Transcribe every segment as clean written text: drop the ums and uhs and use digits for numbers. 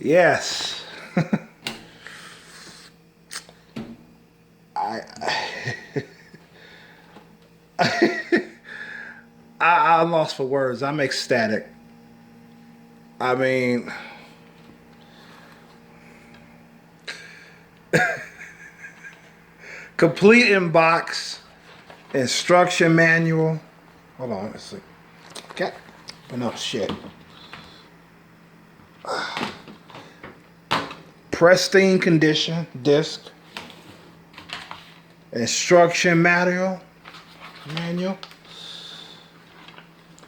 Yes. I, I'm lost for words. I'm ecstatic. I mean, complete inbox, instruction manual. Hold on, let's see. Okay. No shit. Pristine condition disc. Instruction manual.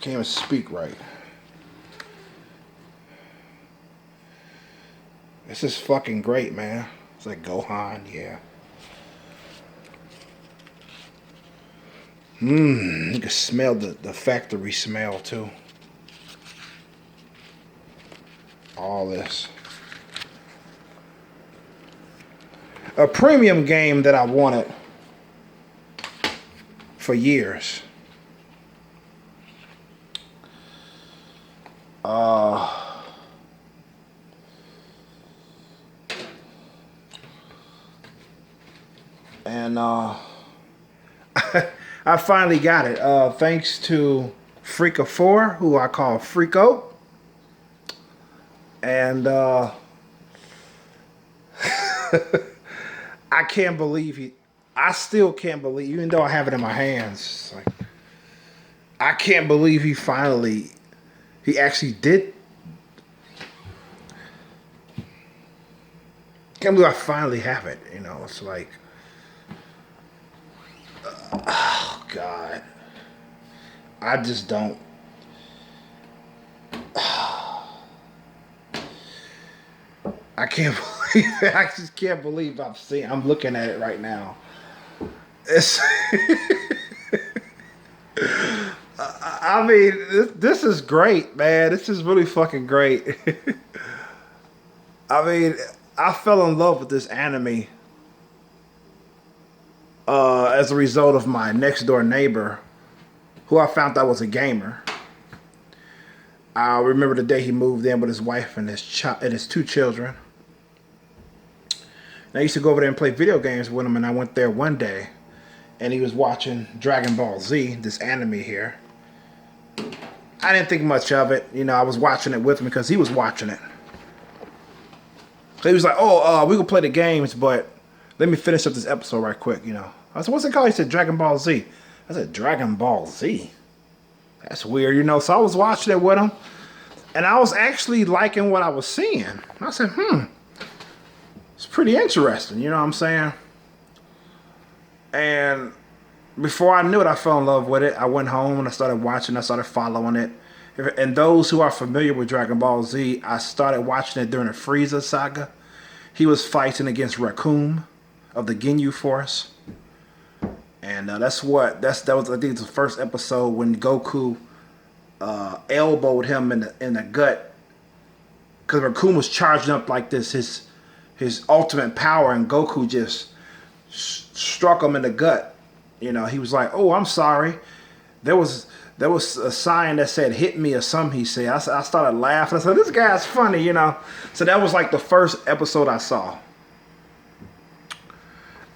Can't even speak right. This is fucking great, man. It's like Gohan, yeah. You can smell the factory smell too. All this. A premium game that I wanted for years. And I finally got it. Thanks to Freakof4, who I call Freako. And I can't believe I still can't believe, even though I have it in my hands. Like, I can't believe he actually did. Can't believe I finally have it. You know, it's like, oh God, I just don't. I can't believe it. I just can't believe I'm looking at it right now. It's I mean, this is great, man. This is really fucking great. I mean, I fell in love with this anime as a result of my next door neighbor, who I found out was a gamer. I remember the day he moved in with his wife and his two children. And I used to go over there and play video games with him, and I went there one day, and he was watching Dragon Ball Z, this anime here. I didn't think much of it. You know, I was watching it with him because he was watching it. So he was like, oh, we can play the games, but let me finish up this episode right quick, you know. I said, what's it called? He said, Dragon Ball Z. I said, Dragon Ball Z? That's weird, you know. So I was watching it with him, and I was actually liking what I was seeing. I said, it's pretty interesting, you know what I'm saying? And before I knew it, I fell in love with it. I went home and I started watching. I started following it. And those who are familiar with Dragon Ball Z, I started watching it during the Frieza saga. He was fighting against Raccoon of the Ginyu Force. And that was, I think, the first episode when Goku elbowed him in the gut, because Raccoon was charging up like this, his ultimate power, and Goku just struck him in the gut. You know, he was like, "Oh, I'm sorry." There was a sign that said "hit me" or something. He said. I started laughing. I said, "This guy's funny," you know. So that was like the first episode I saw.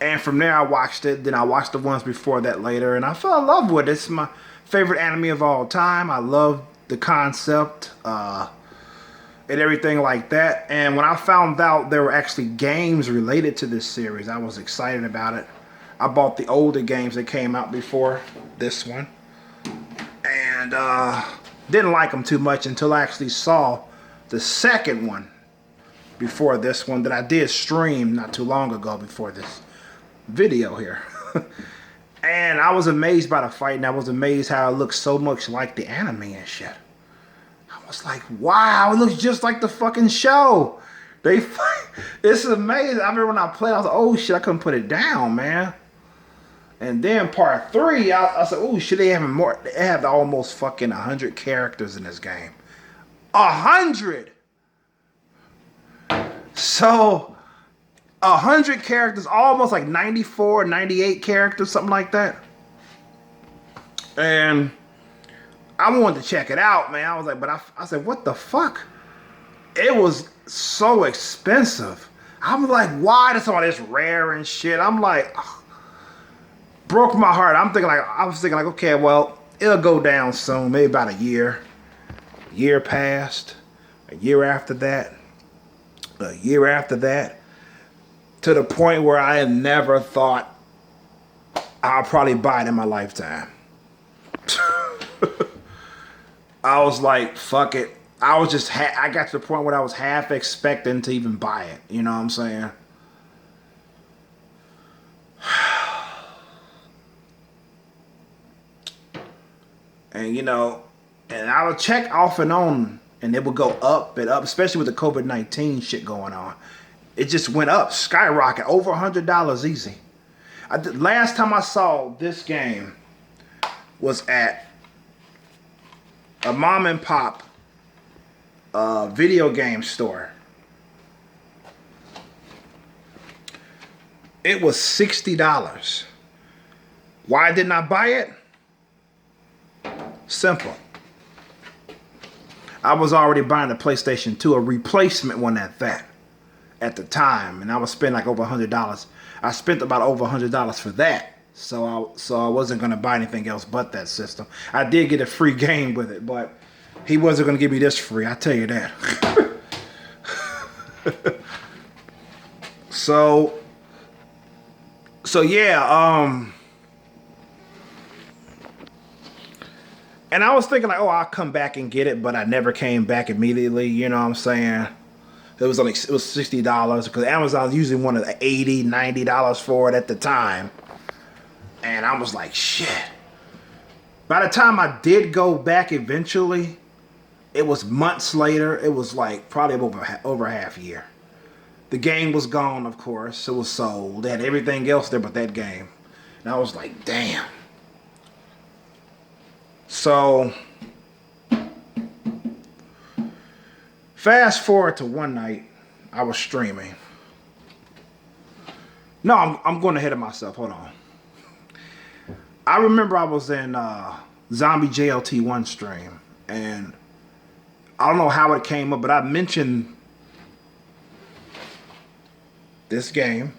And from there, I watched it. Then I watched the ones before that later, and I fell in love with it. It's my favorite anime of all time. I love the concept and everything like that. And when I found out there were actually games related to this series, I was excited about it. I bought the older games that came out before this one, and didn't like them too much until I actually saw the second one before this one that I did stream not too long ago before this video here. And I was amazed by the fight, and I was amazed how it looked so much like the anime and shit. I was like, wow, it looks just like the fucking show. They fight. It's amazing. I remember when I played, I was like, oh shit, I couldn't put it down, man. And then part 3, I said, oh shit, they have almost fucking 100 characters in this game. 100! So 100 characters, almost like 94, 98 characters, something like that. And I wanted to check it out, man. I was like, but I said, what the fuck? It was so expensive. I'm like, why is all this rare and shit? I'm like, ugh, broke my heart. I was thinking like, okay, well, it'll go down soon, maybe about a year. A year passed, a year after that, a year after that, to the point where I had never thought I'll probably buy it in my lifetime. I was like, fuck it. I was just, I got to the point where I was half expecting to even buy it. You know what I'm saying? And, you know, and I would check off and on, and it would go up and up, especially with the COVID-19 shit going on. It just went up, skyrocket, over $100 easy. Last time I saw this game was at a mom and pop video game store. It was $60. Why didn't I buy it? Simple. I was already buying a PlayStation 2, a replacement one at that, at the time, and I was spending like over $100. I spent about over $100 for that, so I wasn't gonna buy anything else but that system. I did get a free game with it, but he wasn't gonna give me this free. I tell you that. So yeah, and I was thinking like, oh, I'll come back and get it, but I never came back immediately. You know what I'm saying? It was $60 because Amazon usually wanted $80, $90 for it at the time, and I was like, shit. By the time I did go back eventually, it was months later. It was like probably over half a year. The game was gone, of course. It was sold. They had everything else there but that game. And I was like, damn. So, fast forward to one night, I was streaming. No, I'm going ahead of myself. Hold on. I remember I was in Zombie JLT 1 stream, and I don't know how it came up, but I mentioned this game.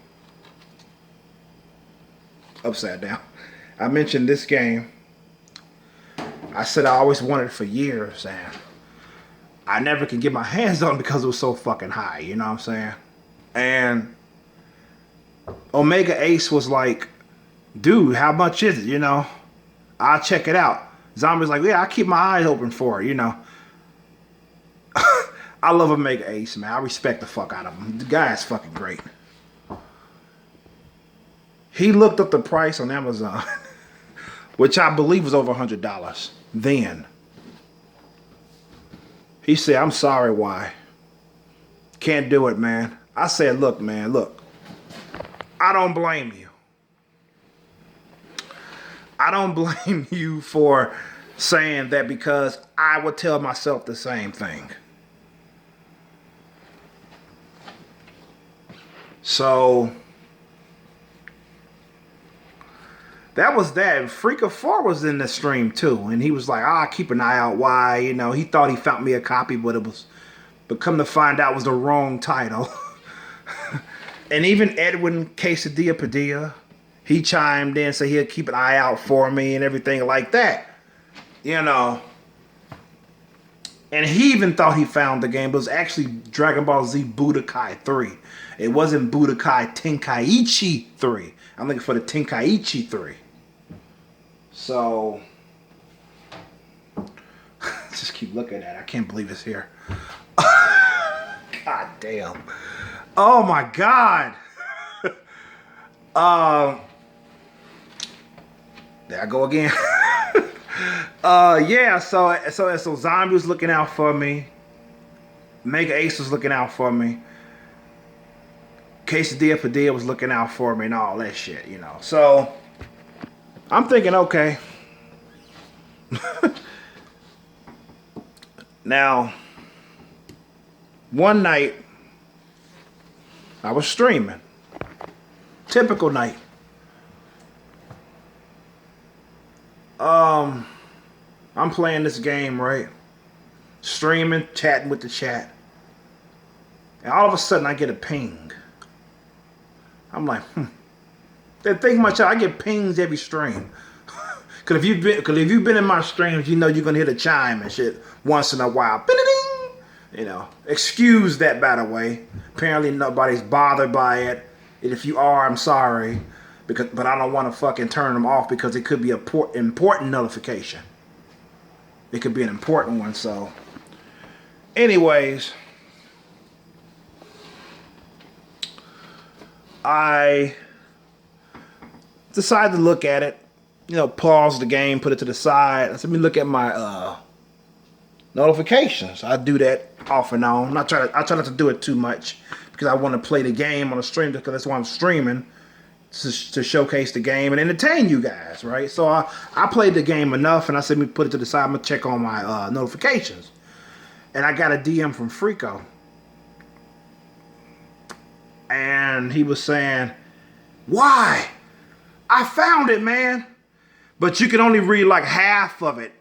Upside down. I mentioned this game. I said I always wanted it for years, and I never could get my hands on it because it was so fucking high, you know what I'm saying? And Omega Ace was like, dude, how much is it, you know? I'll check it out. Zombie's like, yeah, I keep my eyes open for it, you know? I love Omega Ace, man. I respect the fuck out of him. The guy is fucking great. He looked up the price on Amazon, which I believe was over $100 then. He said, I'm sorry, why? Can't do it, man. I said, look, man, look. I don't blame you. I don't blame you for saying that because I would tell myself the same thing. So that was that. Freakof4 was in the stream too, and he was like, "Ah, keep an eye out." Why? You know, he thought he found me a copy, but but come to find out, it was the wrong title. And even Edwin Quesadilla Padilla, he chimed in, said he'll keep an eye out for me and everything like that. You know. And he even thought he found the game, but it was actually Dragon Ball Z Budokai 3. It wasn't Budokai Tenkaichi 3. I'm looking for the Tenkaichi 3. So, just keep looking at it. I can't believe it's here. God damn. Oh my God. There I go again. Yeah, so Zombie was looking out for me. Mega Ace was looking out for me. Quesadilla Padilla was looking out for me and all that shit, you know. So I'm thinking, okay. Now, one night I was streaming. Typical night. I'm playing this game, right? Streaming, chatting with the chat. And all of a sudden I get a ping. I'm like, Then think much. I get pings every stream. Cause if you've been in my streams, you know you're gonna hit a chime and shit once in a while. Ba-da-ding! You know, excuse that, by the way. Apparently nobody's bothered by it. And if you are, I'm sorry. But I don't want to fucking turn them off because it could be an important notification. It could be an important one. So, anyways, I decided to look at it. You know, pause the game, put it to the side. Let me look at my notifications. I do that off and on. I try not to do it too much because I want to play the game on the stream because that's why I'm streaming to showcase the game and entertain you guys, right? So I played the game enough, and I said, let me put it to the side. I'm gonna check on my notifications, and I got a DM from Freako, and he was saying, "Why? I found it, man." But you can only read like half of it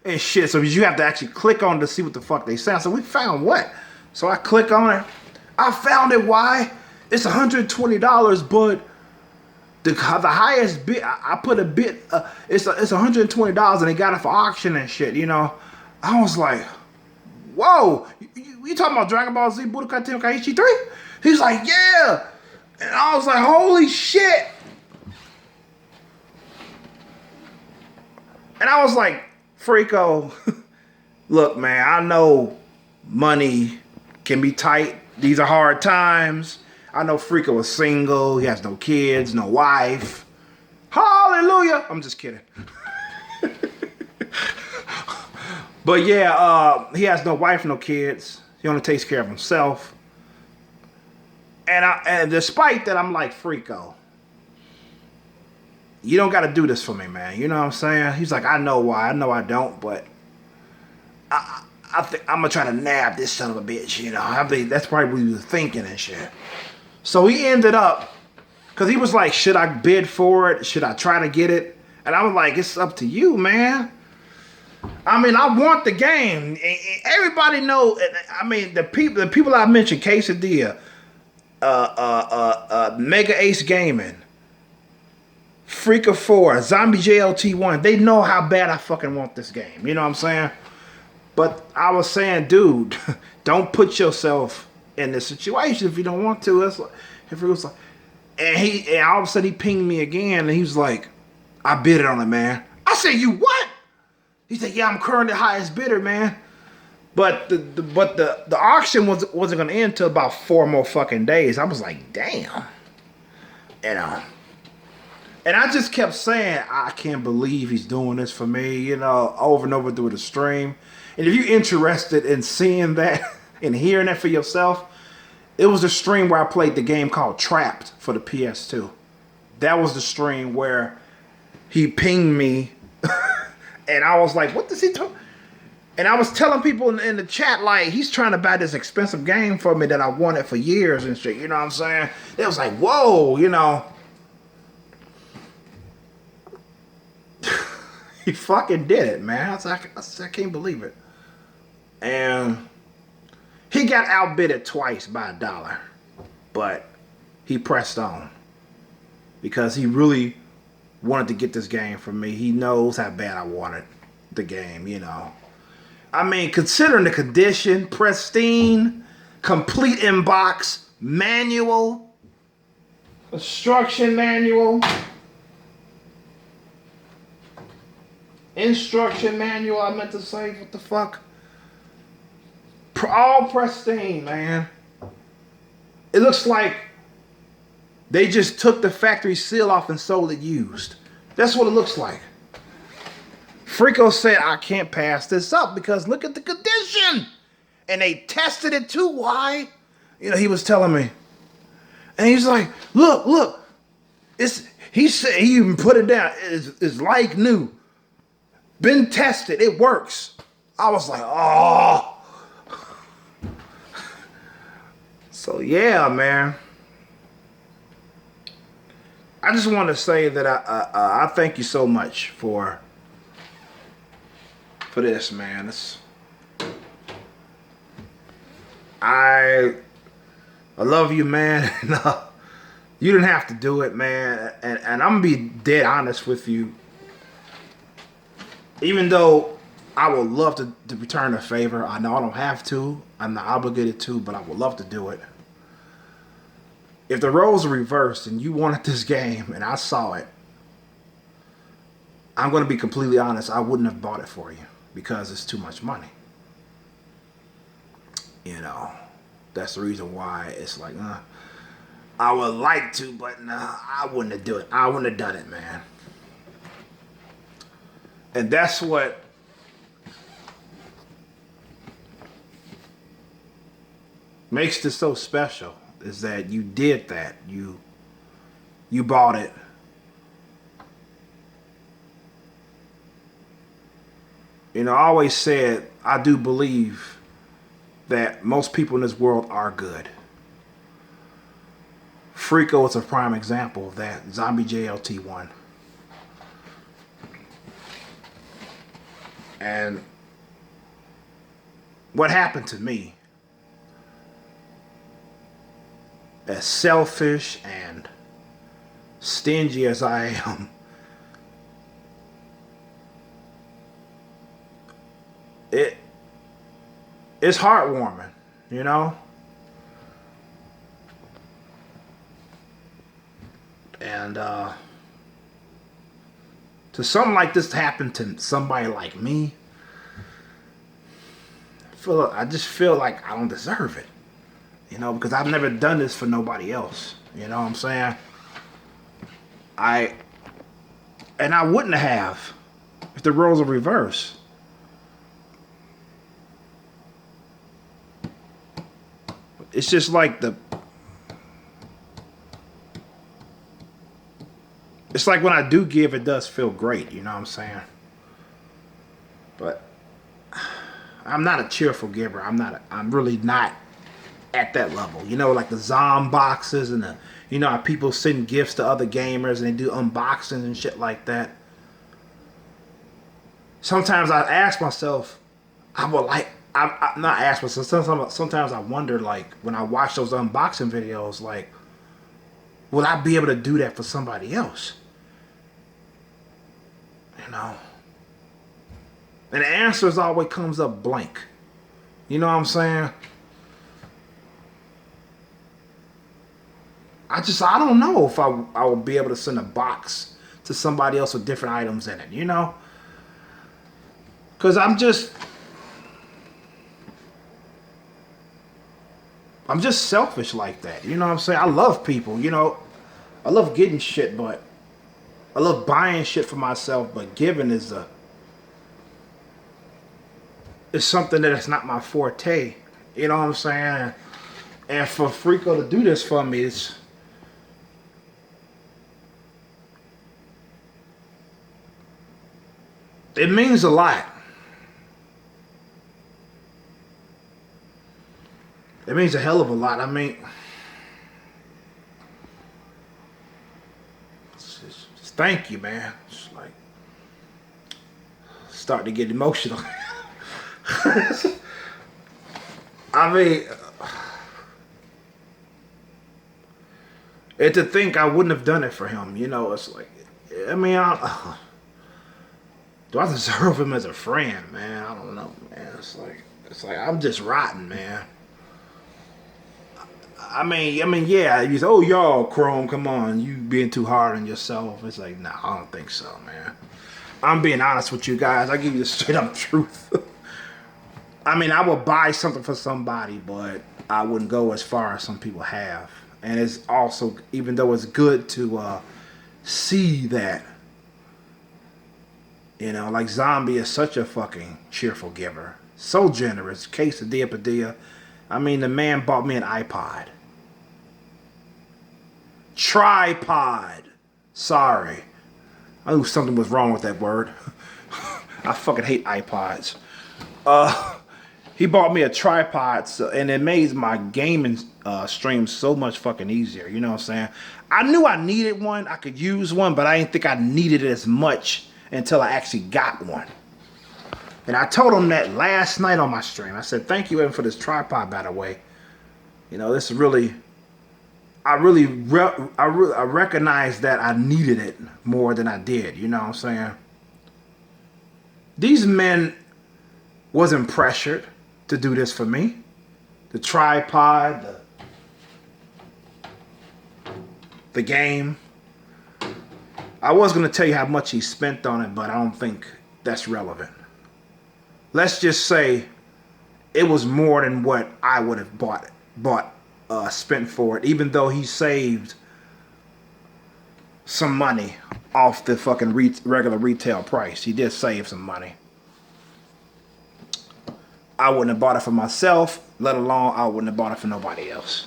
and shit. So you have to actually click on it to see what the fuck they say. So we found what? So I click on it. I found it. Why? It's $120, but the highest bid, I put a bid, it's $120 and they got it for auction and shit, you know. I was like, whoa, you talking about Dragon Ball Z Budokai Tenkaichi 3? He's like, yeah. And I was like, holy shit. And I was like, Freako, look, man, I know money can be tight. These are hard times. I know Freako was single. He has no kids, no wife. Hallelujah. I'm just kidding. But yeah, he has no wife, no kids. He only takes care of himself. And despite that, I'm like, Freako, you don't got to do this for me, man. You know what I'm saying? He's like, I know why. I know I don't, but I think I'm going to try to nab this son of a bitch, you know. That's probably what he was thinking and shit. So he ended up, because he was like, should I bid for it? Should I try to get it? And I was like, it's up to you, man. I mean, I want the game. Everybody know, I mean, the people I mentioned, Quesadilla, Mega Ace Gaming, Freakof4, Zombie JLT1, they know how bad I fucking want this game. You know what I'm saying? But I was saying, dude, don't put yourself in this situation if you don't want to. It's like, if it was like, and all of a sudden he pinged me again, and he was like, I bid it on it, man. I said, you what? He said, yeah, I'm currently the highest bidder, man. But the auction wasn't gonna end till about 4 more fucking days. I was like, damn. You know. And I just kept saying, I can't believe he's doing this for me, you know, over and over through the stream. And if you're interested in seeing that and hearing that for yourself, it was a stream where I played the game called Trapped for the PS2. That was the stream where he pinged me, and I was like, what does he do? And I was telling people in the chat, like, he's trying to buy this expensive game for me that I wanted for years and shit, you know what I'm saying? It was like, whoa, you know. He fucking did it, man. I can't believe it. And he got outbidded twice by $1, but he pressed on because he really wanted to get this game from me. He knows how bad I wanted the game, you know. I mean, considering the condition, pristine, complete inbox, manual, instruction manual. Instruction manual, I meant to say, what the fuck? All pristine, man. It looks like they just took the factory seal off and sold it used. That's what it looks like. Freako said, I can't pass this up because look at the condition. And they tested it too. Why? You know, he was telling me. And he's like, look. He said, he even put it down. It's like new. Been tested. It works. I was like, oh. So, yeah, man. I just want to say that I thank you so much for for this, man. I love you, man. You didn't have to do it, man. And I'm gonna be dead honest with you. Even though I would love to return a favor, I know I don't have to. I'm not obligated to, but I would love to do it. If the roles are reversed and you wanted this game and I saw it, I'm going to be completely honest, I wouldn't have bought it for you because it's too much money. You know, that's the reason why it's like, I would like to, but nah, I wouldn't have done it. I wouldn't have done it, man. And that's what makes this so special, is that you did that. You bought it. You know, I always said, I do believe that most people in this world are good. Freako is a prime example of that. Zombie JLT1. And what happened to me, as selfish and stingy as I am, it's heartwarming, you know? And to something like this happen to somebody like me, I just feel like I don't deserve it. You know, because I've never done this for nobody else. You know what I'm saying? And I wouldn't have if the roles were reversed. It's just like it's like when I do give, it does feel great. You know what I'm saying? But I'm not a cheerful giver. I'm really not at that level. You know, like the Zom boxes and the, you know, how people send gifts to other gamers and they do unboxings and shit like that. Sometimes I ask myself, I'm not ask myself, sometimes I wonder, like, when I watch those unboxing videos, like, will I be able to do that for somebody else? You know? And the answer always comes up blank. You know what I'm saying? I don't know if I will be able to send a box to somebody else with different items in it, you know? Because I'm just selfish like that. You know what I'm saying? I love people, you know? I love getting shit, but I love buying shit for myself, but giving is something that is not my forte. You know what I'm saying? And for Freako to do this for me, it means a lot. It means a hell of a lot. I mean, just thank you, man. It's like, start to get emotional. I mean, and to think I wouldn't have done it for him, you know, it's like, I mean, do I deserve him as a friend, man? I don't know, man. It's like I'm just rotten, man. I mean, yeah. You say, oh, y'all, Chrome, come on, you being too hard on yourself. It's like, nah, I don't think so, man. I'm being honest with you guys. I give you the straight up truth. I mean, I would buy something for somebody, but I wouldn't go as far as some people have. And it's also, even though it's good to see that, you know, like Zombie is such a fucking cheerful giver. So generous. Quesadilla Padilla. I mean, the man bought me an iPod. Tripod. Sorry. I knew something was wrong with that word. I fucking hate iPods. He bought me a tripod, and it made my gaming stream so much fucking easier. You know what I'm saying? I knew I needed one. I could use one, but I didn't think I needed it as much until I actually got one. And I told him that last night on my stream. I said, thank you, Evan, for this tripod, by the way. You know, this is really, I recognize that I needed it more than I did. You know what I'm saying? These men wasn't pressured to do this for me. The tripod, the game. I was going to tell you how much he spent on it, but I don't think that's relevant. Let's just say it was more than what I would have spent for it, even though he saved some money off the fucking regular retail price. He did save some money. I wouldn't have bought it for myself, let alone I wouldn't have bought it for nobody else.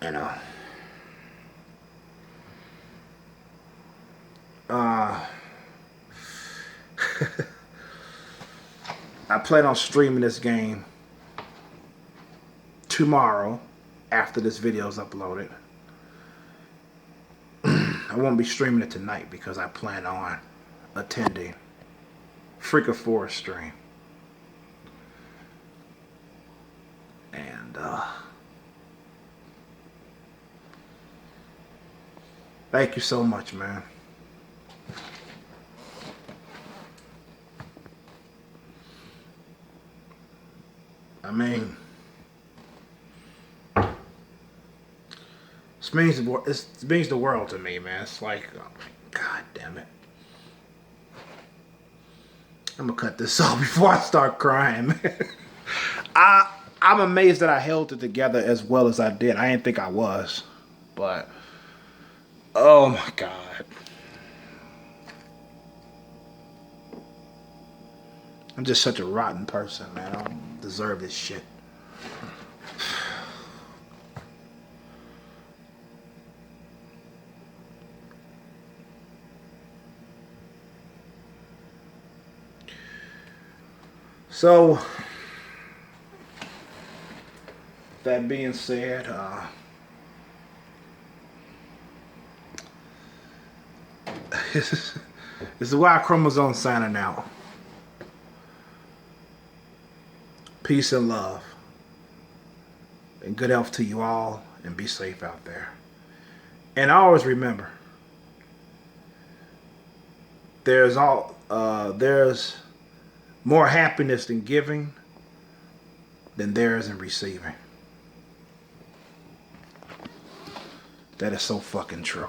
You know. I plan on streaming this game tomorrow after this video is uploaded. I won't be streaming it tonight because I plan on attending Freakof4 stream. And thank you so much, man. I mean, this means the world to me, man. It's like, oh my God damn it. I'm gonna cut this off before I start crying, man. I'm amazed that I held it together as well as I did. I didn't think I was, but oh my God. I'm just such a rotten person, man. I don't deserve this shit. So, that being said, this is Y Chromosome signing out. Peace and love. And good health to you all. And be safe out there. And always remember, there's more happiness in giving than there is in receiving. That is so fucking true.